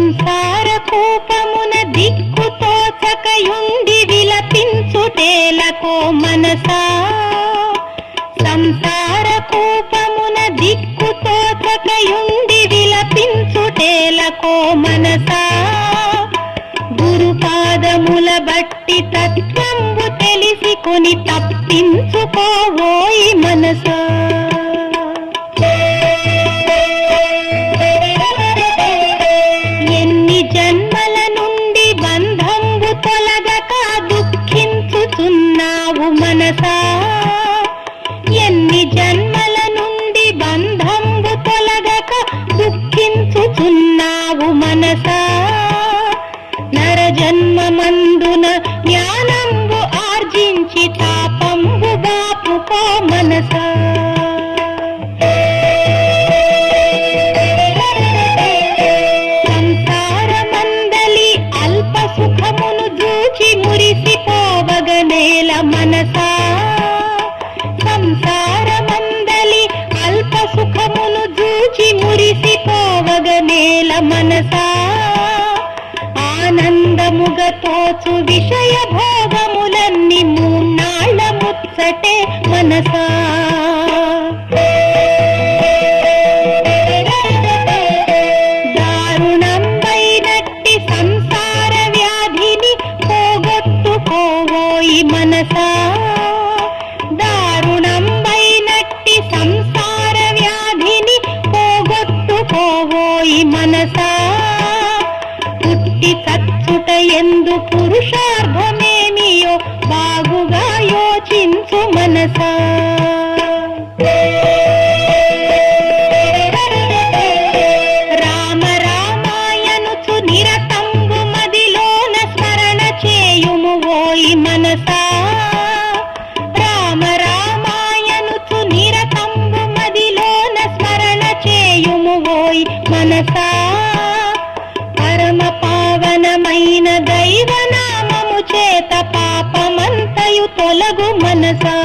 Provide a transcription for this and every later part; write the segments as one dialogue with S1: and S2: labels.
S1: సంసార కూపమున దిక్కుతోచకయుండి విలపించుటేలకో మనసా, సంసార కూపమున దిక్కుతోచకయుండి విలపించుటేలకో మనసా, గురుపాదముల బట్టి తత్వంబు తెలిసికొని తప్పించుకోవోయి మనసా. ఎన్ని జన్మల నుండి బంధంబు తొలగక దుఃఖించుచున్నావు మనసా, ఎన్ని జన్మల నుండి బంధంబు తొలగక దుఃఖించుచున్నావు మనసా, నరజన్మమందున జ్ఞానంబు ఆర్జించి తాపంబు బాపుకో మనసా. సంసారమందలి అల్ప సుఖమును చూచి మురిసిపోవగనేల మనసా, సంసారమందలి అల్ప సుఖమును చూచి మురిసిపోవగనేల మనసా, ఆనందముగ తోచు విషయ భోగములన్నీ మూన్నాళ్ళ ముచ్చటే మనసా. దారుణంబైనట్టి సంసార వ్యాధిని పోగొట్టుకోవోయి మనసా, దారుణంబైనట్టి సంసార వ్యాధిని పోగొట్టుకోవోయి మనసా, పుట్టి చచ్చుట ఎందు పురుషార్థమేమియో బాగుగా యోచించు మనసా. రామ రామాయనుచు నిరతంబు మదిలోన స్మరణ చేయుము ఓయి మనసా, రామ రామాయనుచు నిరతంబు మదిలోన స్మరణ చేయుము ఓయి మనసా, పరమ పావనమైన దైవనామము చేత పాపమంతయు తొలగు మనసా.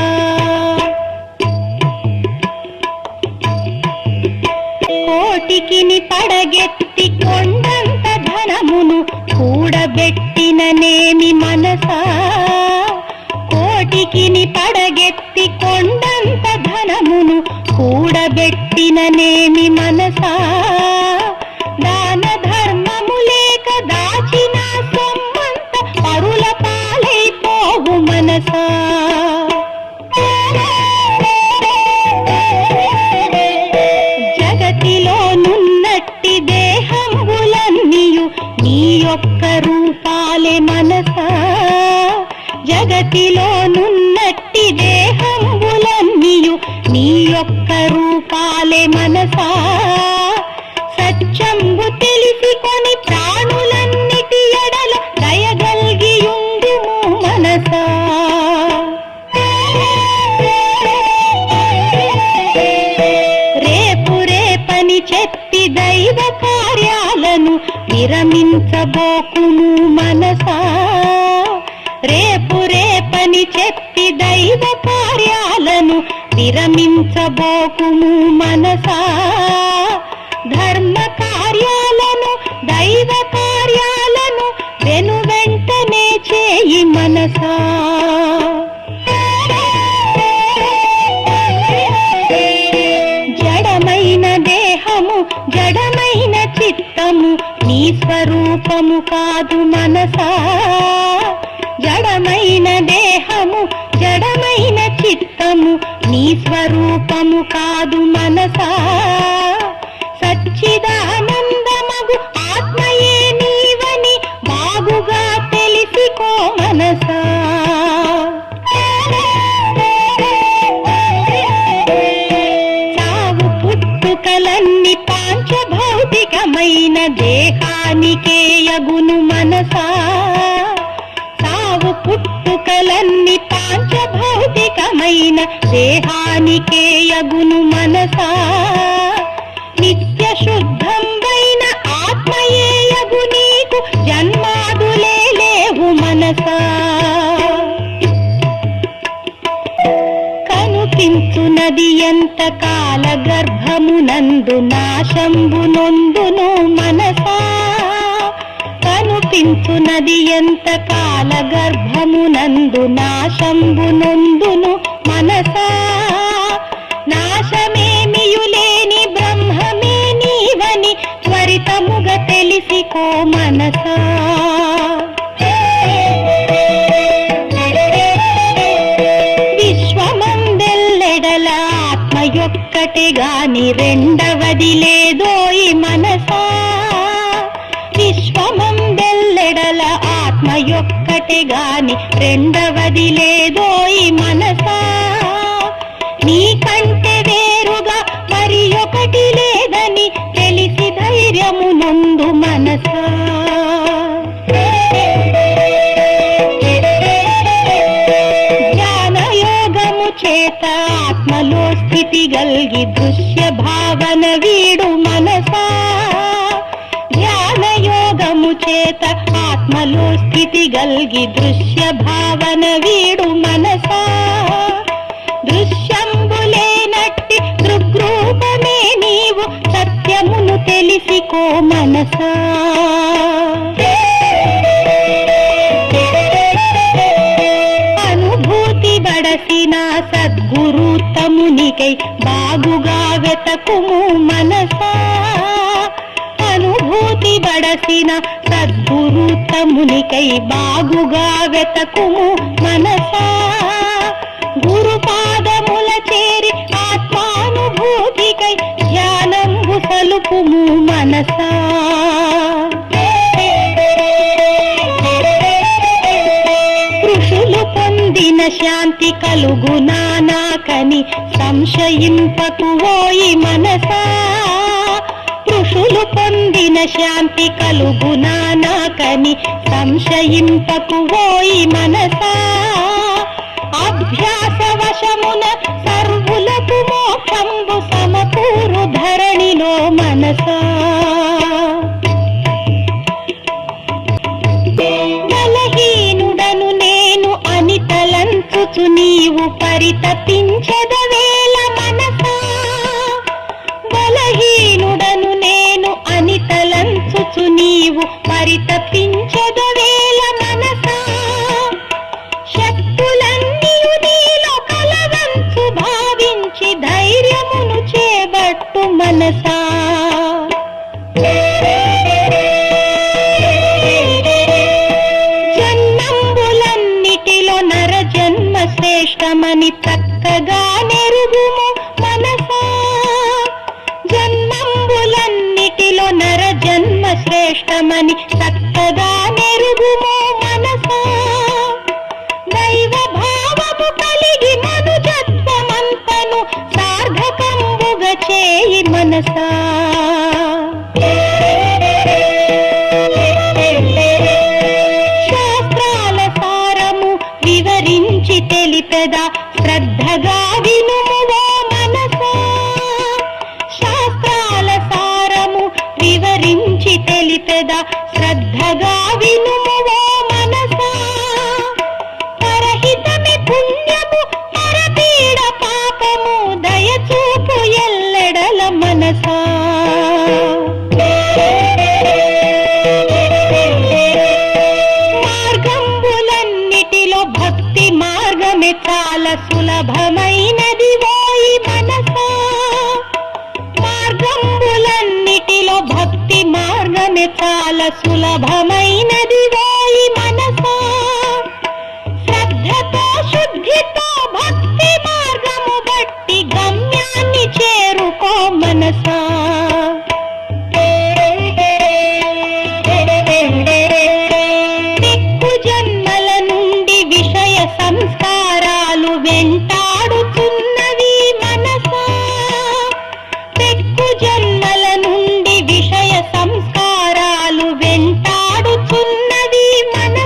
S1: కోటికిని పడగెత్తి కొండంత ధనమును కూడబెట్టిననేమి మనసా, కోటికిని పడగెత్తి కొండంత ధనమును కూడబెట్టిననేమి మనసా, దాన ధర్మము లేక దాచిన సొమ్మంత పరుల పాలైపోవు మనసా. జగతిలో నున్నట్టి దేహంబులన్నీయు నీ యొక్క రూపాలే మనసా, జగతిలో నున్నట్టి దేహంబులన్నీయు నీ యొక్క రూపాలే మనసా, సత్యంబు తెలిసికొని ప్రాణులన్నిటి ఎడల దయగల్గియుండుము మనసా. రేపు రేపని చెప్పి దైవ కార్యాలను విరమించబోకుము మనసా, రేపు రేపని చెప్పి దైవ కార్యాలను విరమించబోకుము మనసా, ధర్మ కార్యాలను దైవ కార్యాలను వెను వెంటనే చేయి మనసా. జడమైన దేహము జడమైన చిత్తము నీ స్వరూపము కాదు మనసా, జడమైన దేహము జడమైన చిత్తము నీ స్వరూపము కాదు మనసా, సచ్చిదానందమగు ఆత్మయే నీవని బాగుగా తెలిసికో మనసా. చావు పుట్టుకలన్నీ పాంచభౌతికమైన దేహానికే యగును మనసా, చావు పుట్టుకలన్నీ పాంచభౌతికమైన దేహానికే యగును మనసా, నిత్య శుద్ధంబైన ఆత్మయే యగు నీకు జన్మాదులే లేవు మనసా. కనుపించునది ఎంత కాల గర్భమునందు నాశంబు నొందును మనసా, ప్రవహించునది ఎంత కాల గర్భమునందు నాశంబునొందును మనసా. నాశమేమియులేని బ్రహ్మమే నీవని త్వరితముగ తెలిసికో మనసా. విశ్వమందెల్లెడల ఆత్మయొక్కటి గాని రెండవది లేదోయి మనసా. విశ్వమందెల్లెడల ఆత్మయొక్కటి గాని రెండవది లేదోయి మనసా. నీకంటే వేరుగా మరి ఒకటి లేదని తెలిసి ధైర్యమునందు మనసా. జ్ఞానయోగము చేత ఆత్మలో స్థితి గల్గి దృశ్య భావన వీడు మనసా. జ్ఞానయోగము చేత ఆత్మలో స్థితి గల్గి దృశ్య భావన వీడు మనసా. దృశ్యంబులేనట్టి దృగ్రూపమే నీవు సత్యమును తెలిసికో మనసా. అనుభూతి బడసిన సద్గురుతమునికై బాగుగా వెతకుము మనసా. అనుభూతి బడసిన సద్గురుతమునికై బాగుగా వెతకుము మనసా. గురుపాదముల చేరి ఆత్మానుభూతికై ధ్యానంబు సలుపుము మనసా. ఋషులు పొందిన శాంతి కలుగునా నాకని సంశయింపకు ఓయి మనసా. ఋషులు పొందిన శాంతి కలుగునా నాకని సంశయింపకు ఓయి మనసా. అభ్యాస వశమున సర్వులకు మోక్షంబు సమకూరు ధరణిలో మనసా. బలహీనుడను నేను అని తలంచుచు నీవు పరితపించదవేళ మనసా. బలహీనుడను నేను అని తలంచుచు నీవు పరితపించదవేళ మనసా. శక్తులన్నీయు నీలో కలవంచు భావించి ధైర్యమును చేబట్టు మనసా. జన్మంబులన్నిటిలో నర జన్మ శ్రేష్టమని చక్కగా నెరుగుము మనసా. జన్మంబులన్నిటిలో నర జన్మ శ్రేష్టమని చక్కగా నెరుగుము మనసా. దైవ భావము కలిగి మనుజత్వమంతను సార్థకంబుగ చేయి మనసా. శాస్త్రాల సారము వివరించి తెలిపెదా శ్రద్ధగా వినుము ఓ మనసా. శాస్త్రాల సారము వివరించి తెలిపెదా శ్రద్ధగా వినుము ఓ మనసా. పరహితమి పుణ్యము పరపీడ పాపము దయచూపు ఎల్లెడల మనసా. మార్గంబులన్నిటిలో భక్తి మార్గమే చాలా సులభమైనది ఓయి మనసా. మార్గంబులన్నిటిలో భక్తి మార్గమే చాలా సులభమైనది ఓయి మనసా. శ్రద్ధతో శుద్ధితో భక్తి మార్గము బట్టి గమ్యాన్ని చేరుకో మనసా. దిక్కు జన్మల నుండి విషయ సంస్కారాలు వెంటాడుతున్నవి మనసా. దిక్కు జన్మల నుండి విషయ సంస్కారాలు వెంటాడుతున్నవి మనసా.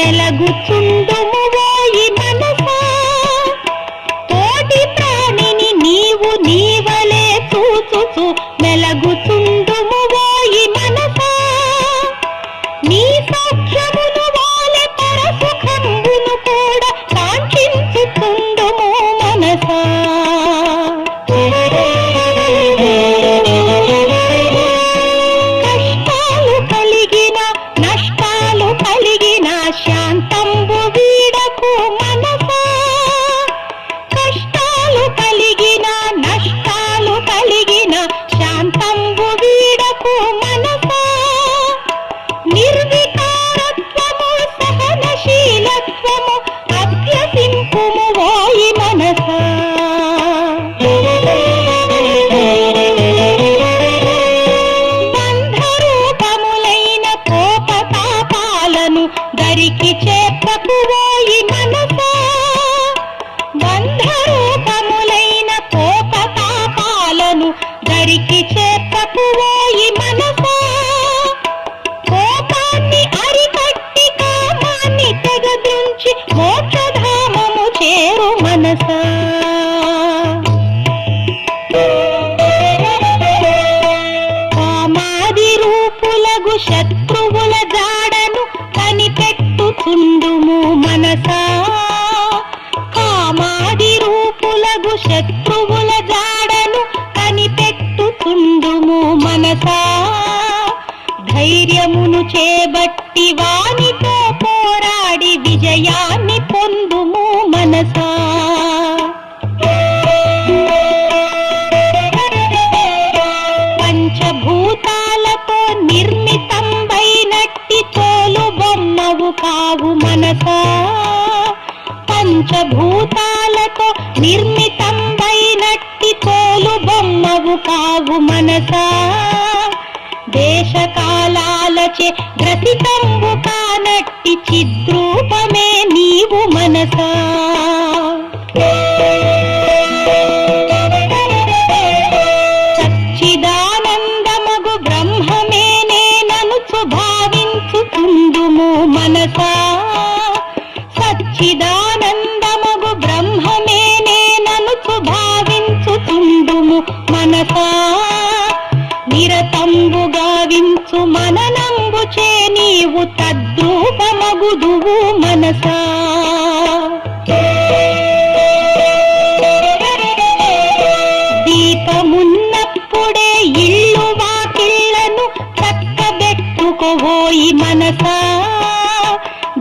S1: మెలగుచుండుము ఓయి మనసా తోటి ప్రాణిని నీవు నీవలే చూచుచు మెలగుచుండుము ఓయి మనసా నీ సౌఖ్యమును వాలె పరసుఖంబును కూడా కాంక్షించుచుండుము మనసా కష్టాలు కలిగిన నష్టాలు కలిగిన శాంతంబు వీడకు మనసా కష్టాలు కలిగిన నష్టాలు కలిగిన శాంతంబు వీడకు మనసా నిర్వికారత్వము సహనశీలత్వము అభ్యసింపుము ఓయి మనసా బంధరూపములైన కోపతాపాలను దరికి చేర్పకు ఓయి మనసా బంధరూపములైన కోపతాపాలను దరికి చేర్పకు ఓయి మనసా కోపాన్ని అరికట్టి కామాన్ని తెగదృంచి మోక్షధామము చేరు మనసా కామాది రూపులగు శత్రువుల జాడను కనిపెట్టుచుండుము మనసా కామాది రూపులగు శత్రువుల జాడను కనిపెట్టుచుండుము మనసా ధైర్యమును చేబట్టి వానితో పోరాడి విజయాన్ని పొందుము మనసా పంచభూతాలతో నిర్మితంబైనట్టి తోలు బొమ్మవు కావు మనసా పంచభూతాలతో నిర్మితంబైనట్టి తోలు బొమ్మవు కావు మనసా దేశకాలాలచే గ్రసితంబు కానట్టి చిద్రూపమే నీవు మనసా సచ్చిదానందమగు బ్రహ్మమే నేననుచు భావించుచుండుము మనసా సచ్చిదానందమగు బ్రహ్మమే నేననుచు భావించుచుండుము మనసా నిరతంబుగా వించు మననంబు చే నీవు తద్రూపమగుదువు మనసా దీపమున్నప్పుడే ఇల్లు వాకిళ్లను చక్కబెట్టుకోవోయి మనసా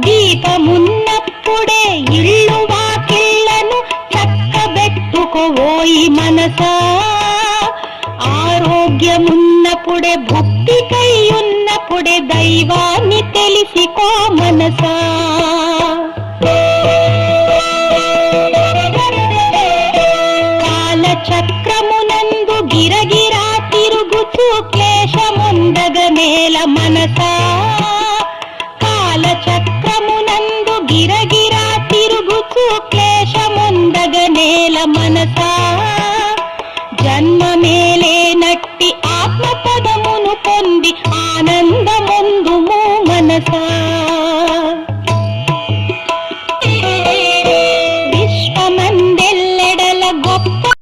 S1: దీపమున్నప్పుడే ఇల్లు వాకిళ్లను చక్కబెట్టుకోవోయి మనసా ఆరోగ్యమున్నప్పుడే భక్తికై ఉన్నప్పుడే దైవాన్ని తెలిసికో మనసా కాలచక్రమునందు గిరగిరా తిరుగుచు క్లేశముందగనేల మనసా కాలచక్రమునందు గిరగిరా తిరుగుచు క్లేశముందగనేల మనసా జన్మమేలేనట్టి ఆత్మపదమును పొంది ఆనంద